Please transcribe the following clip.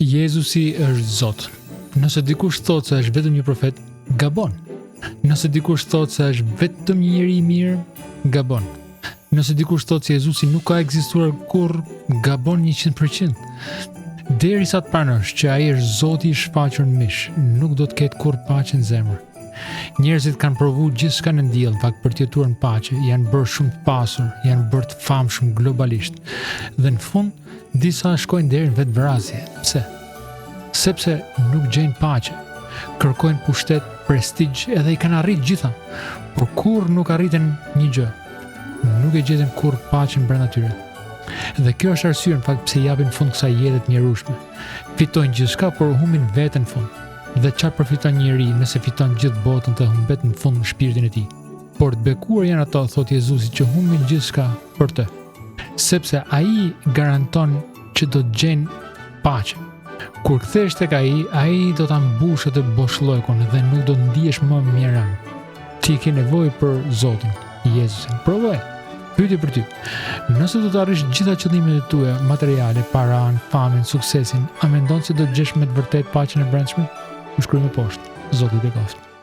Jezusi është Zot. Nëse dikush thotë se është vetëm një profet, gabon. Nëse dikush thotë se është vetëm një njeri i mirë, gabon. Nëse dikush thotë se Jezusi nuk ka ekzistuar kurrë, gabon 100%. Derisa të pranosh që ai është Zoti i shfaqur në mish, nuk do të ketë kurrë paqe në zemër. Njerëzit kanë provu gjithçka në diell për të jetuar në paqe, janë bërë shumë të pasur, janë bërë të famshëm globalisht. Dhe në fund, disa shkojnë deri në vetvrasje. Pse? Sepse nuk gjejnë paqe. Kërkojnë pushtet, prestigj, edhe i kanë arritë gjitha, por kurrë nuk arritën një gjë. Nuk e gjetën kurrë paqen brenda tyre. Dhe kjo është arsye në fakt pse japin fund kësaj jete të njerëzshme. Fitojnë gjithçka, por humbin veten në fund. Dhe çfarë përfiton njeriu nëse fiton gjithë botën të humbet në fund shpirtin e tij? Por të bekuar janë ato, thot Jezusi, që humbin gjithçka për të. Sepse ai garanton që do të gjejnë paqe. Kur kthehesh tek ai do ta mbushë atë boshllëkun dhe nuk do të ndihesh më mirë. Ti ke nevojë për Zotin, Jezusin. Provoj. Pyetje për ty. Nëse do të arrish gjitha qëllimet e tua materiale, paranë, famën, suksesin, a mendon se do të gjesh me të vërtetë paqen e brendshme? U shkruaj më poshtë. Zoti të beqoftë.